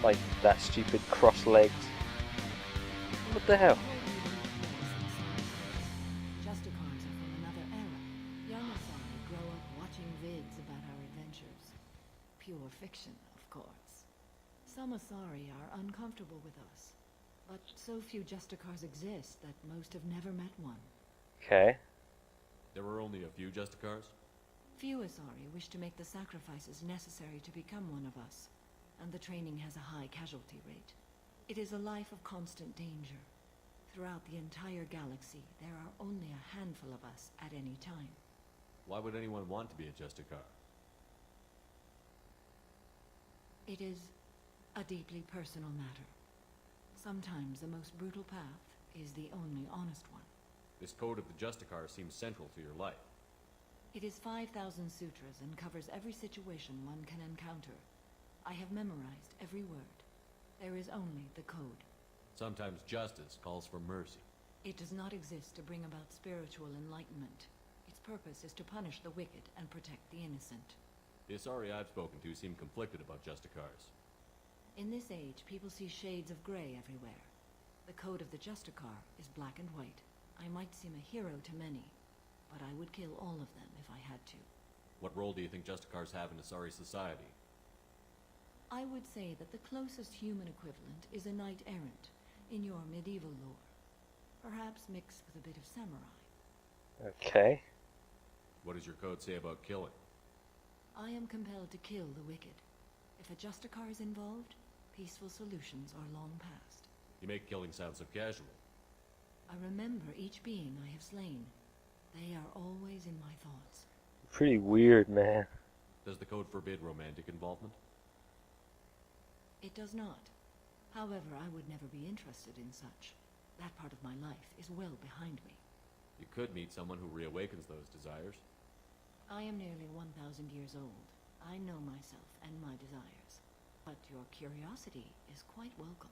Like that stupid cross-legged. What the hell? Justicars are from another era. Young Asari grow up watching vids about our adventures. Pure fiction, of course. Some Asari are uncomfortable with us, but so few Justicars exist that most have never met one. Okay. There were only a few Justicars? Few Asari wish to make the sacrifices necessary to become one of us, and the training has a high casualty rate. It is a life of constant danger. Throughout the entire galaxy, there are only a handful of us at any time. Why would anyone want to be a Justicar? It is a deeply personal matter. Sometimes the most brutal path is the only honest one. This code of the Justicar seems central to your life. It is 5,000 sutras and covers every situation one can encounter. I have memorized every word. There is only the code. Sometimes justice calls for mercy. It does not exist to bring about spiritual enlightenment. Its purpose is to punish the wicked and protect the innocent. The Asari I've spoken to seem conflicted about Justicars. In this age, people see shades of gray everywhere. The code of the Justicar is black and white. I might seem a hero to many, but I would kill all of them if I had to. What role do you think Justicars have in Asari society? I would say that the closest human equivalent is a knight-errant in your medieval lore. Perhaps mixed with a bit of samurai. Okay. What does your code say about killing? I am compelled to kill the wicked. If a Justicar is involved, peaceful solutions are long past. You make killing sound so casual. I remember each being I have slain. They are always in my thoughts. Pretty weird, man. Does the code forbid romantic involvement? It does not. However, I would never be interested in such. That part of my life is well behind me. You could meet someone who reawakens those desires. I am nearly 1,000 years old. I know myself and my desires. But your curiosity is quite welcome.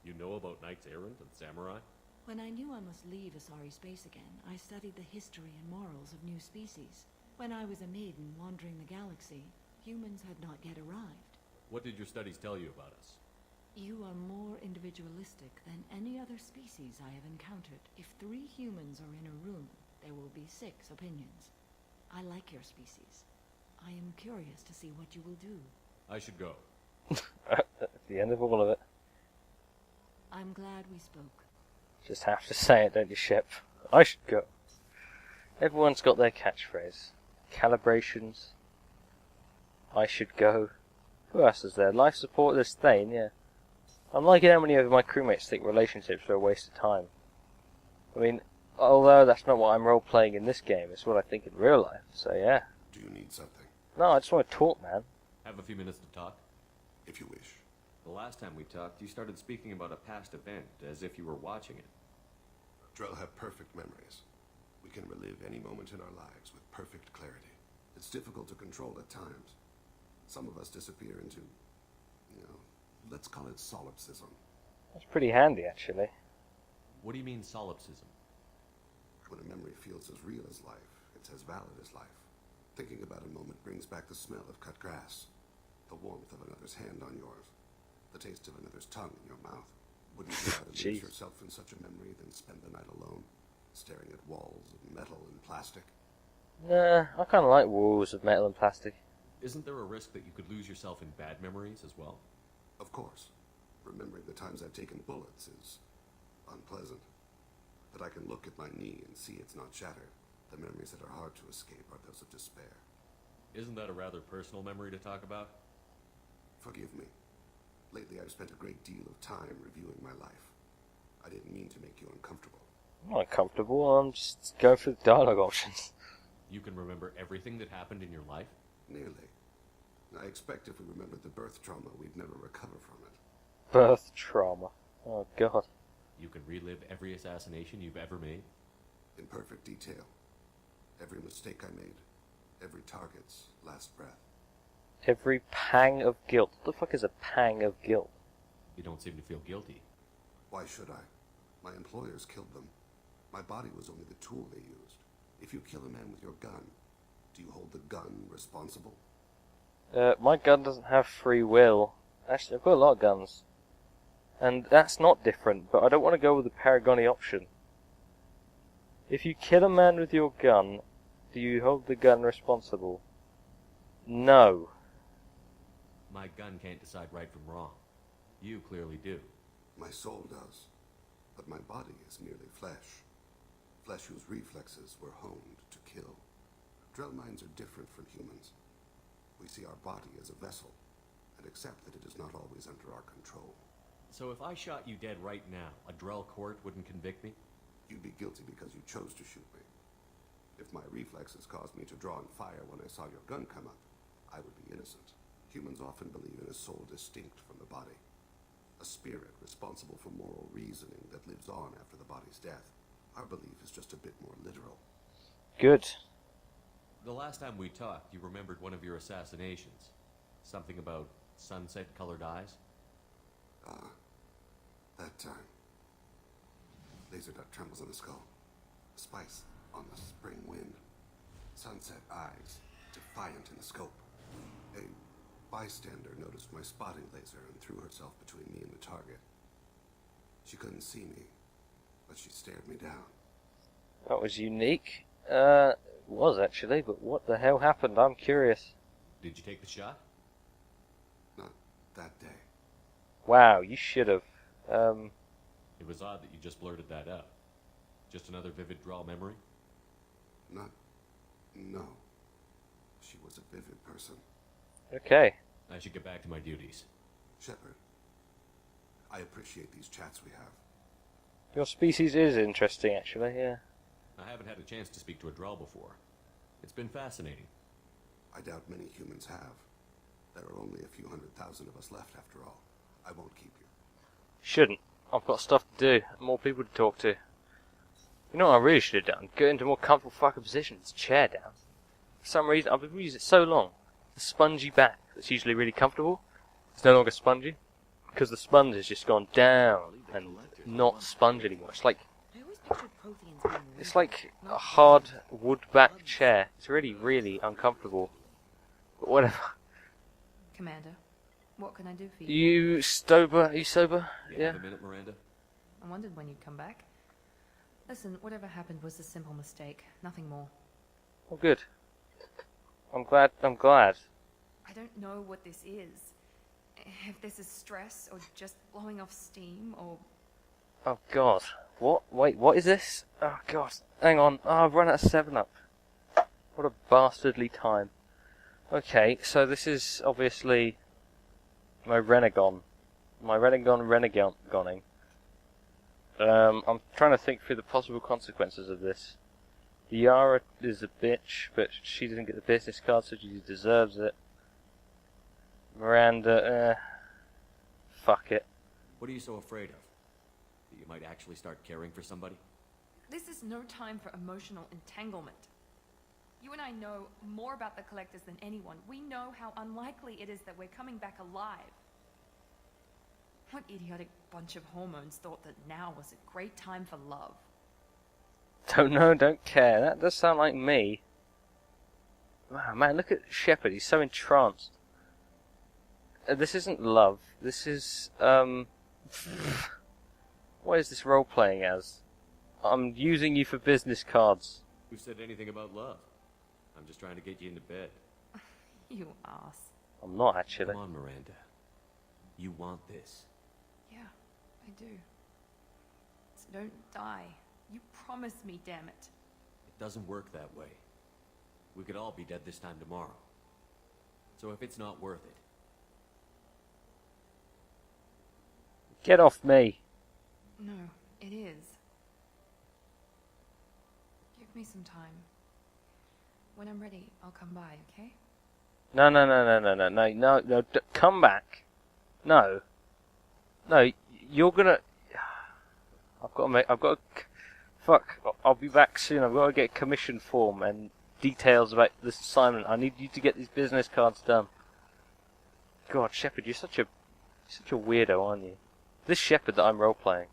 You know about knights errant and samurai? When I knew I must leave Asari space again, I studied the history and morals of new species. When I was a maiden wandering the galaxy, humans had not yet arrived. What did your studies tell you about us? You are more individualistic than any other species I have encountered. If 3 humans are in a room, there will be 6 opinions. I like your species. I am curious to see what you will do. I should go. At the end of all of it. I'm glad we spoke. Just have to say it, don't you, Shep? I should go. Everyone's got their catchphrase. Calibrations. I should go. Who else is there? Life support, there's Thane, yeah. I'm liking how many of my crewmates think relationships are a waste of time. I mean, although that's not what I'm role-playing in this game, it's what I think in real life, so yeah. Do you need something? No, I just want to talk, man. Have a few minutes to talk? If you wish. The last time we talked, you started speaking about a past event, as if you were watching it. Drell have perfect memories. We can relive any moment in our lives with perfect clarity. It's difficult to control at times. Some of us disappear into, let's call it solipsism. That's pretty handy, actually. What do you mean solipsism? When a memory feels as real as life, it's as valid as life. Thinking about a moment brings back the smell of cut grass, the warmth of another's hand on yours, the taste of another's tongue in your mouth. Wouldn't you rather lose yourself in such a memory than spend the night alone, staring at walls of metal and plastic? Nah, I kind of like walls of metal and plastic. Isn't there a risk that you could lose yourself in bad memories as well? Of course. Remembering the times I've taken bullets is unpleasant. But I can look at my knee and see it's not shattered. The memories that are hard to escape are those of despair. Isn't that a rather personal memory to talk about? Forgive me. Lately I've spent a great deal of time reviewing my life. I didn't mean to make you uncomfortable. I'm not uncomfortable, I'm just going for the dialogue options. You can remember everything that happened in your life? Nearly. I expect if we remembered the birth trauma, we'd never recover from it. Birth trauma. Oh, God. You can relive every assassination you've ever made? In perfect detail. Every mistake I made. Every target's last breath. Every pang of guilt. What the fuck is a pang of guilt? You don't seem to feel guilty. Why should I? My employers killed them. My body was only the tool they used. If you kill a man with your gun, do you hold the gun responsible? My gun doesn't have free will. Actually, I've got a lot of guns. And that's not different, but I don't want to go with the Paragoni option. If you kill a man with your gun, do you hold the gun responsible? No. My gun can't decide right from wrong. You clearly do. My soul does, but my body is merely flesh. Flesh whose reflexes were honed to kill. Drell minds are different from humans. We see our body as a vessel, and accept that it is not always under our control. So if I shot you dead right now, a Drell court wouldn't convict me? You'd be guilty because you chose to shoot me. If my reflexes caused me to draw and fire when I saw your gun come up, I would be innocent. Humans often believe in a soul distinct from the body. A spirit responsible for moral reasoning that lives on after the body's death. Our belief is just a bit more literal. Good. The last time we talked, you remembered one of your assassinations. Something about sunset-colored eyes? That time. Laser dot trembles on the skull. Spice on the spring wind. Sunset eyes, defiant in the scope. A bystander noticed my spotting laser and threw herself between me and the target. She couldn't see me, but she stared me down. That was unique. It was actually, but what the hell happened? I'm curious. Did you take the shot? Not that day. Wow, you should have. It was odd that you just blurted that out. Just another vivid draw memory? No. She was a vivid person. Okay. I should get back to my duties. Shepard, I appreciate these chats we have. Your species is interesting, actually, yeah. I haven't had a chance to speak to a Drell before. It's been fascinating. I doubt many humans have. There are only a few 100,000 of us left, after all. I won't keep you. Shouldn't. I've got stuff to do, more people to talk to. You know what I really should have done? Get into more comfortable fucking positions, chair down. For some reason, I've been using it so long. The spongy back that's usually really comfortable is no longer spongy, because the sponge has just gone down and not sponge anymore. It's like a hard wood back chair. It's really, really uncomfortable. But whatever. Commander, what can I do for you? You sober? Are you sober? You have a minute, Miranda? I wondered when you'd come back. Listen, whatever happened was a simple mistake, nothing more. Oh, good. I'm glad. I don't know what this is. If this is stress, or just blowing off steam, or... Oh, God. What? Wait, what is this? Oh, God. Hang on. Oh, I've run out of 7-Up. What a bastardly time. Okay, so this is obviously my Renegon. My Renegoning. I'm trying to think through the possible consequences of this. Yara is a bitch, but she didn't get the business card, so she deserves it. Miranda, fuck it. What are you so afraid of? That you might actually start caring for somebody? This is no time for emotional entanglement. You and I know more about the Collectors than anyone. We know how unlikely it is that we're coming back alive. What idiotic bunch of hormones thought that now was a great time for love? Don't know, don't care. That does sound like me. Wow, man, look at Shepard. He's so entranced. This isn't love. This is, what is this role-playing as? I'm using you for business cards. Who said anything about love? I'm just trying to get you into bed. You ass. I'm not, actually. Come on, Miranda. You want this. Yeah, I do. So don't die. You promised me, damn it. It doesn't work that way. We could all be dead this time tomorrow. So if it's not worth it... Get off me. No, it is. Give me some time. When I'm ready, I'll come by, okay? No, come back. No, you're gonna... Fuck, I'll be back soon. I've got to get a commission form and details about this assignment. I need you to get these business cards done. God, Shepard, you're such a weirdo, aren't you? This Shepard that I'm role-playing,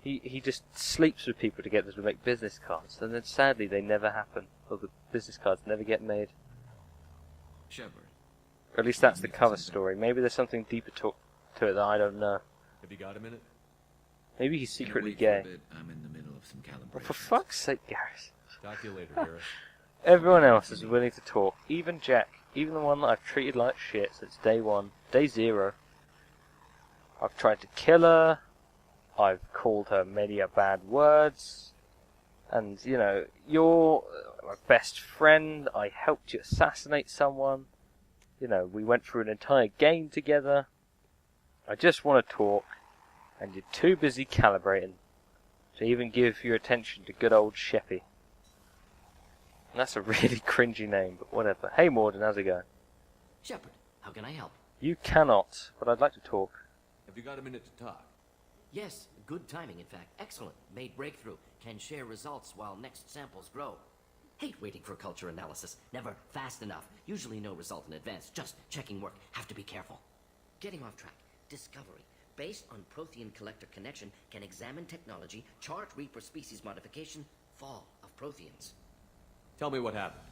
he just sleeps with people to get them to make business cards, and then sadly they never happen, or the business cards never get made. Shepard, Or at least that's the cover story. Maybe there's something deeper to it that I don't know. Have you got a minute? Maybe he's secretly Wait for a gay. bit. I'm in the middle of some calibration. Well, for fuck's sake, Gareth. Talk to you later, Gareth. Everyone else is willing to talk. Even Jack. Even the one that I've treated like shit since day one. Day zero. I've tried to kill her. I've called her many a bad words. And, you know, you're my best friend. I helped you assassinate someone. You know, we went through an entire game together. I just want to talk. And you're too busy calibrating to even give your attention to good old Sheppy. That's a really cringy name, but whatever. Hey Morden, how's it going? Shepard, how can I help? You cannot, but I'd like to talk. Have you got a minute to talk? Yes, good timing, in fact. Excellent. Made breakthrough. Can share results while next samples grow. Hate waiting for culture analysis. Never fast enough. Usually no result in advance. Just checking work. Have to be careful. Getting off track. Discovery. Based on Prothean collector connection, can examine technology, chart Reaper species modification, fall of Protheans. Tell me what happened.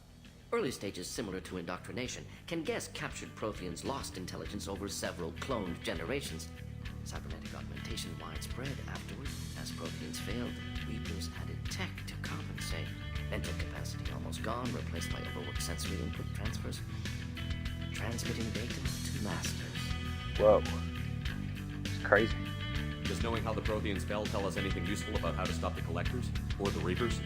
Early stages similar to indoctrination. Can guess captured Protheans lost intelligence over several cloned generations. Cybernetic augmentation widespread afterward. As Protheans failed, Reapers added tech to compensate. Mental capacity almost gone, replaced by overworked sensory input transfers. Transmitting data to masters. Whoa. It's crazy. Does knowing how the Protheans fell tell us anything useful about how to stop the Collectors? Or the Reapers?